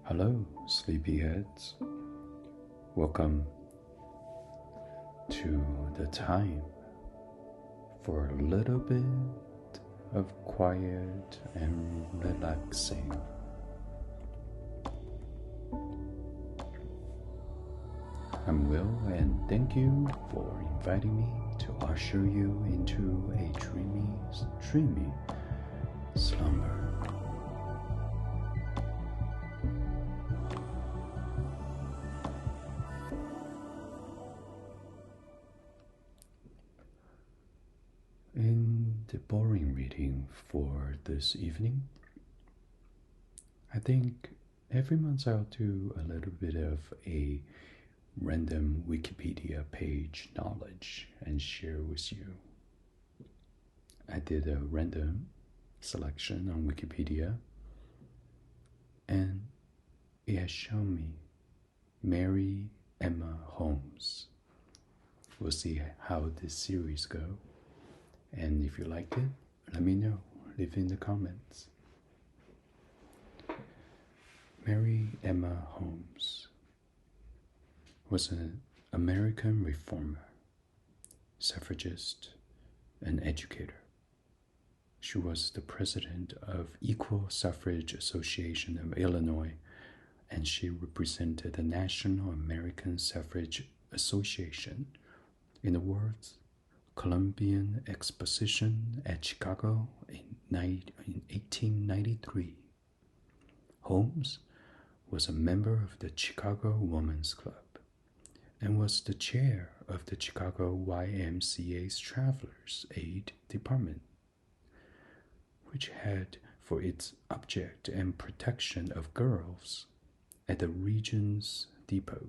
Hello, sleepyheads. Welcome to the time for a little bit of quiet and relaxing. I'm Will, and thank you for inviting me to usher you into a dreamy slumber. In the boring reading for this evening, I think every month I'll do a little bit of a random Wikipedia page knowledge and share with you. I did a random selection on Wikipedia, and it has shown me Mary Emma Holmes. We'll see how this series goes. And if you like it, let me know. Leave in the comments. Mary Emma Holmes was an American reformer, suffragist, and educator. She was the president of Equal Suffrage Association of Illinois, and she represented the National American Suffrage Association in the world's Columbian Exposition at Chicago in 1893. Holmes was a member of the Chicago Women's Club and was the chair of the Chicago YMCA's Travelers Aid Department, which had for its object and protection of girls at the region's depot.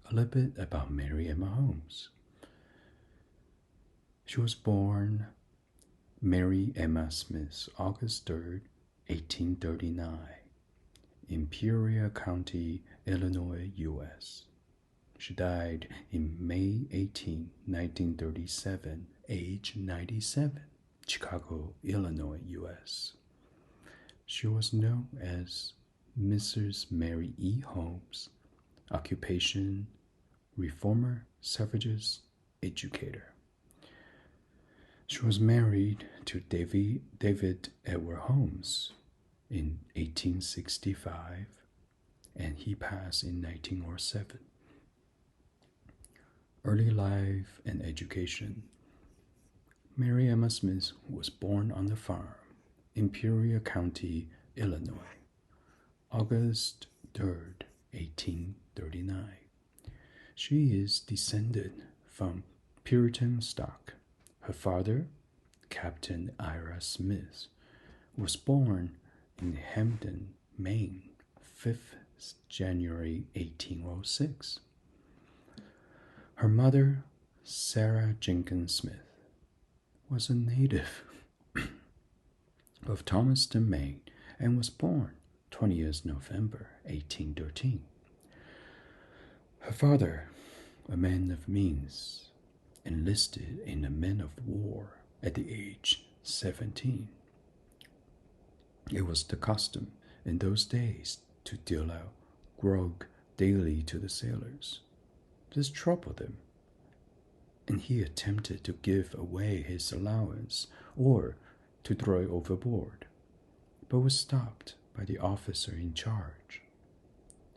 A little bit about Mary Emma Holmes. She was born Mary Emma Smith, August 3rd, 1839, in Peoria County, Illinois, U.S. She died in May 18, 1937, age 97, Chicago, Illinois, U.S. She was known as Mrs. Mary E. Holmes, occupation, reformer, suffragist, educator. She was married to David Edward Holmes in 1865, and he passed in 1907. Early life and education. Mary Emma Smith was born on a farm in Peoria County, Illinois, August 3rd, 1839. She is descended from Puritan stock. Her father, Captain Ira Smith, was born in Hampden, Maine, 5th January 1806. Her mother, Sarah Jenkins Smith, was a native of Thomaston, Maine, and was born 20th November 1813. Her father, a man of means, enlisted in the men of war at the age 17. It was the custom in those days to deal out grog daily to the sailors. This troubled them, and he attempted to give away his allowance or to throw it overboard, but was stopped by the officer in charge.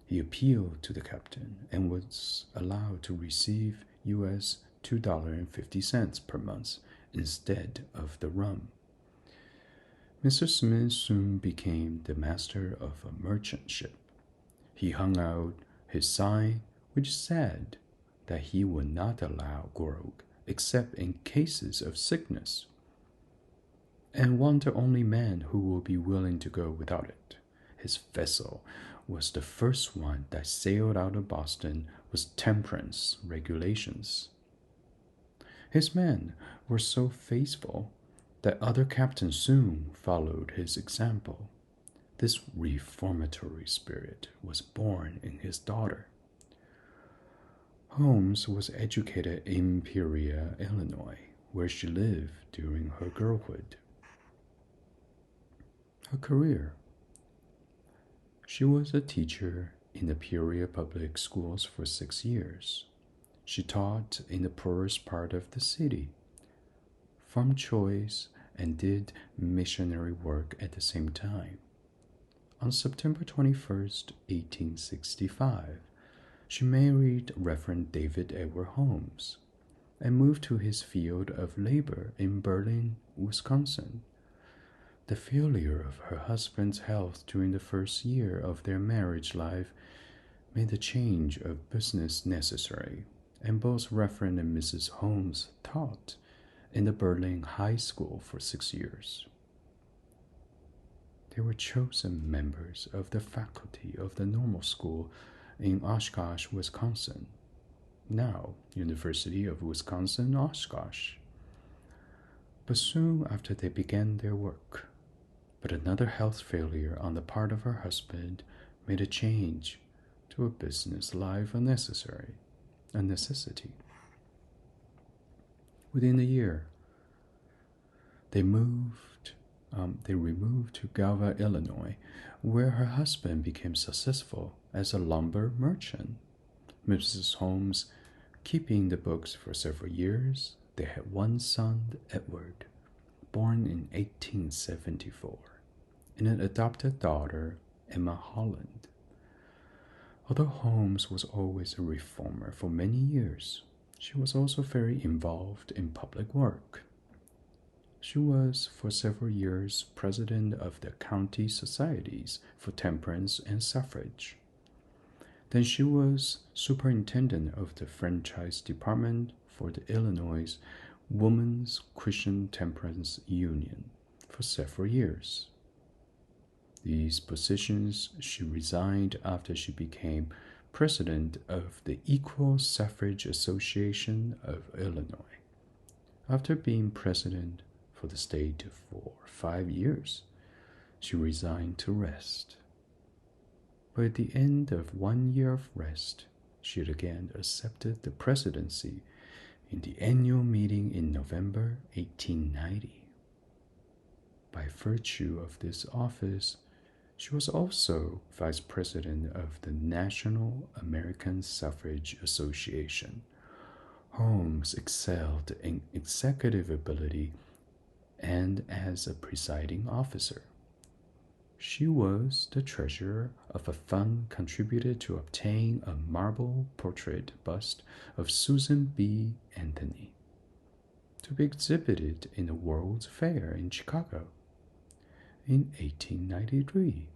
He appealed to the captain and was allowed to receive U.S. $2.50 per month instead of the rum. Mr. Smith soon became the master of a merchant ship. He hung out his sign which said that he would not allow grog except in cases of sickness, and want the only man who will be willing to go without it. His vessel was the first one that sailed out of Boston with temperance regulations. His men were so faithful that other captains soon followed his example. This reformatory spirit was born in his daughter. Holmes was educated in Peoria, Illinois, where she lived during her girlhood. Her career. She was a teacher in the Peoria Public Schools for 6 years. She taught in the poorest part of the city, from choice, and did missionary work at the same time. On September 21st, 1865, she married Reverend David Edward Holmes and moved to his field of labor in Berlin, Wisconsin. The failure of her husband's health during the first year of their marriage life made the change of business necessary, and both Reverend and Mrs. Holmes taught in the Berlin High School for 6 years. They were chosen members of the faculty of the normal school in Oshkosh, Wisconsin, now University of Wisconsin-Oshkosh. But soon after they began their work, another health failure on the part of her husband made a change to a business life a necessity. Within a year, they removed to Galva, Illinois, where her husband became successful as a lumber merchant. Mrs. Holmes keeping the books for several years. They had one son, Edward, born in 1874, and an adopted daughter, Emma Holland. Although Holmes was always a reformer for many years, she was also very involved in public work. She was for several years president of the county societies for temperance and suffrage. Then she was superintendent of the franchise department for the Illinois Women's Christian Temperance Union for several years. These positions she resigned after she became president of the Equal Suffrage Association of Illinois. After being president for the state for 5 years, she resigned to rest. But at the end of 1 year of rest, she had again accepted the presidency in the annual meeting in November 1890. By virtue of this office, she was also vice president of the National American Suffrage Association. Holmes excelled in executive ability and as a presiding officer. She was the treasurer of a fund contributed to obtain a marble portrait bust of Susan B. Anthony to be exhibited in the World's Fair in Chicago in 1893.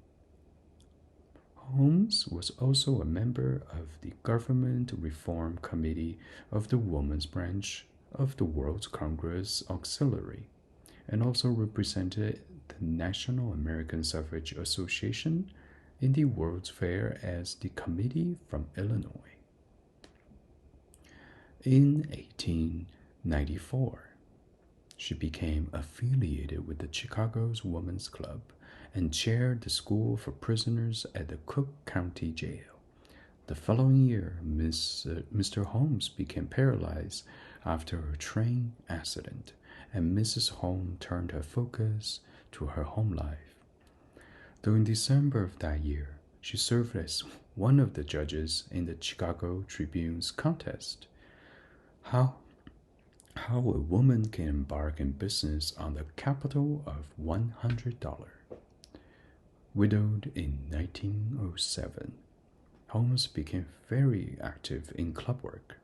Holmes was also a member of the Government Reform Committee of the Women's Branch of the World Congress Auxiliary, and also represented the National American Suffrage Association in the World's Fair as the committee from Illinois. In 1894, she became affiliated with the Chicago's Women's Club and chaired the school for prisoners at the Cook County Jail. The following year, Mr. Holmes became paralyzed after a train accident, and Mrs. Holmes turned her focus to her home life. Though in December of that year, she served as one of the judges in the Chicago Tribune's contest, How a Woman Can Embark in Business on the Capital of $100. Widowed in 1907, Holmes became very active in club work.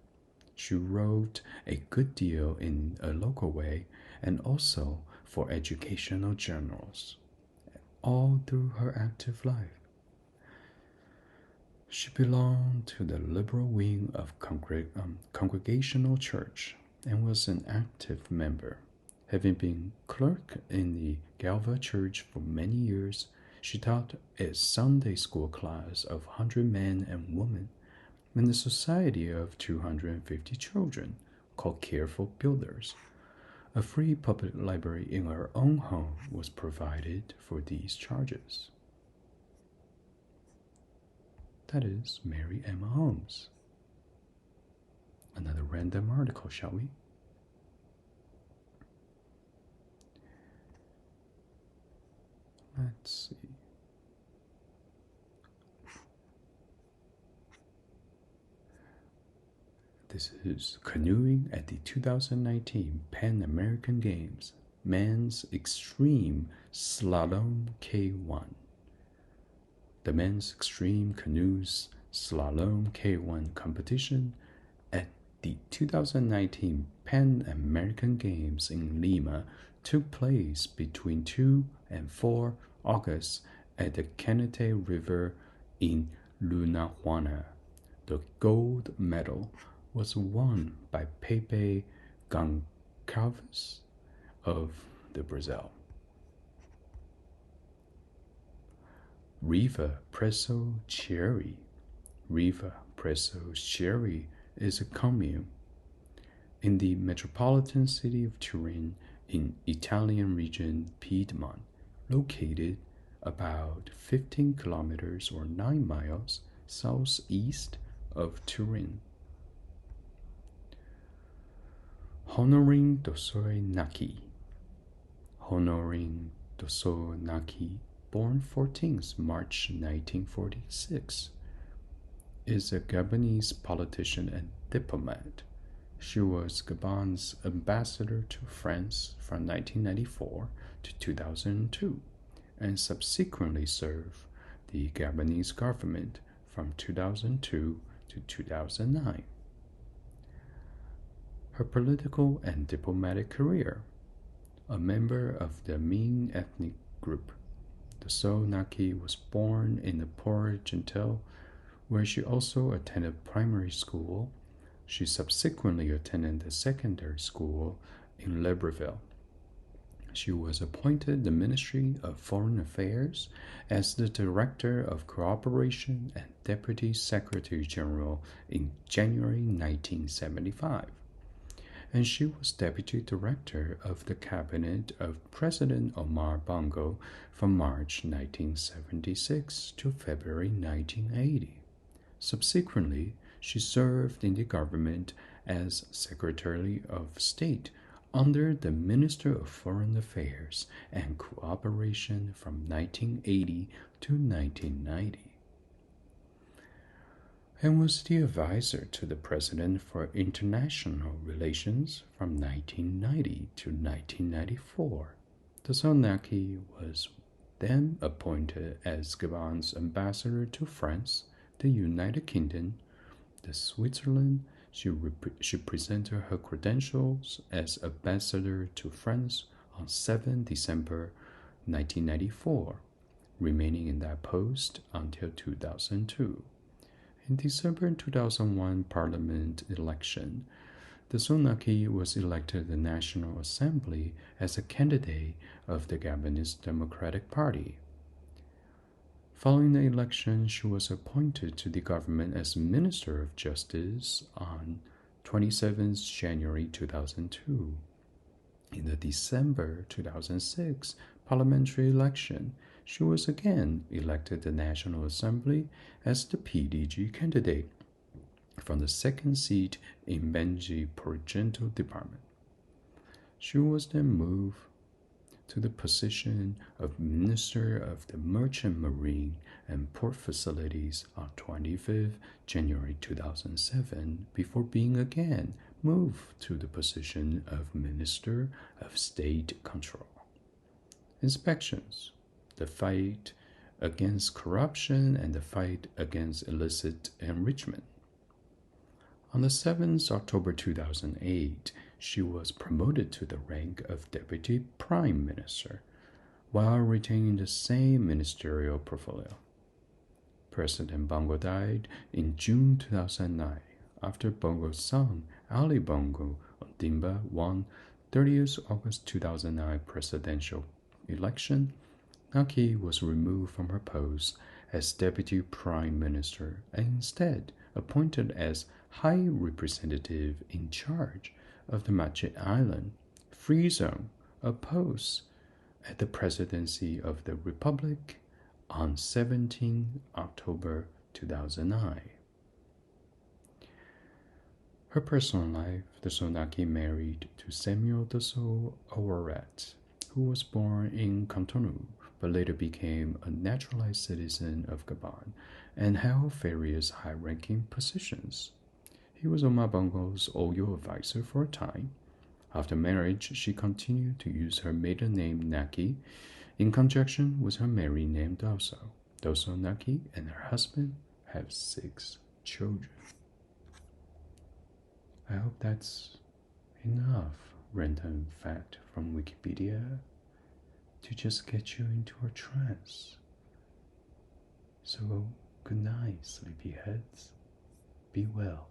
She wrote a good deal in a local way and also for educational journals, all through her active life. She belonged to the liberal wing of Congregational Church and was an active member. Having been clerk in the Galva Church for many years, she taught a Sunday school class of 100 men and women in the society of 250 children called Careful Builders. A free public library in her own home was provided for these charges. That is Mary Emma Holmes. Another random article, shall we? Let's see. practices canoeing at the 2019 Pan American Games Men's Extreme Slalom K1. The Men's Extreme Canoes Slalom K1 competition at the 2019 Pan American Games in Lima took place between 2 and 4 August at the Canete River in Lunahuana. The gold medal was won by Pepe Goncalves of the Brazil. Riva Presso Chieri. Riva Presso Chieri is a commune in the metropolitan city of Turin in Italian region Piedmont, located about 15 kilometers or 9 miles southeast of Turin. Honorin Dosoi Naki. Honorin Dosoi Naki, born 14th March 1946, is a Gabonese politician and diplomat. She was Gabon's ambassador to France from 1994 to 2002 and subsequently served the Gabonese government from 2002 to 2009. Her political and diplomatic career. A member of the Min ethnic group, Dosoi Naki was born in the Port-Gentil, where she also attended primary school. She subsequently attended the secondary school in Libreville. She was appointed the Ministry of Foreign Affairs as the Director of Cooperation and Deputy Secretary General in January 1975. And she was Deputy Director of the Cabinet of President Omar Bongo from March 1976 to February 1980. Subsequently, she served in the government as Secretary of State under the Minister of Foreign Affairs and Cooperation from 1980 to 1990. And was the advisor to the President for International Relations from 1990 to 1994. Dosoi Naki was then appointed as Gabon's ambassador to France, the United Kingdom, the Switzerland. She presented her credentials as ambassador to France on 7 December 1994, remaining in that post until 2002. In December 2001 Parliament election, Dosoi Naki was elected to the National Assembly as a candidate of the Gabonese Democratic Party. Following the election, she was appointed to the government as Minister of Justice on 27 January 2002. In the December 2006 parliamentary election, she was again elected to the National Assembly as the PDG candidate from the second seat in Benji Port-Gentil Department. She was then moved to the position of Minister of the Merchant Marine and Port Facilities on 25 January 2007 before being again moved to the position of Minister of State Control. Inspections. The fight against corruption and the fight against illicit enrichment. On the 7th October 2008, she was promoted to the rank of Deputy Prime Minister, while retaining the same ministerial portfolio. President Bongo died in June 2009 after Bongo's son, Ali Bongo Ondimba, won 30th August 2009 presidential election. Naki was removed from her post as Deputy Prime Minister and instead appointed as High Representative in charge of the Mache Island Free Zone, a post at the Presidency of the Republic on 17 October 2009. Her personal life. Dosoi Naki married to Samuel Dosoi Awarat, who was born in Cotonou, but later became a naturalized citizen of Gabon and held various high-ranking positions. He was Oma Bongo's Oyo advisor for a time. After marriage, she continued to use her maiden name Naki in conjunction with her married name Doso. Doso Naki and her husband have 6 children. I hope that's enough random fact from Wikipedia to just get you into a trance. So, good night, sleepyheads. Be well.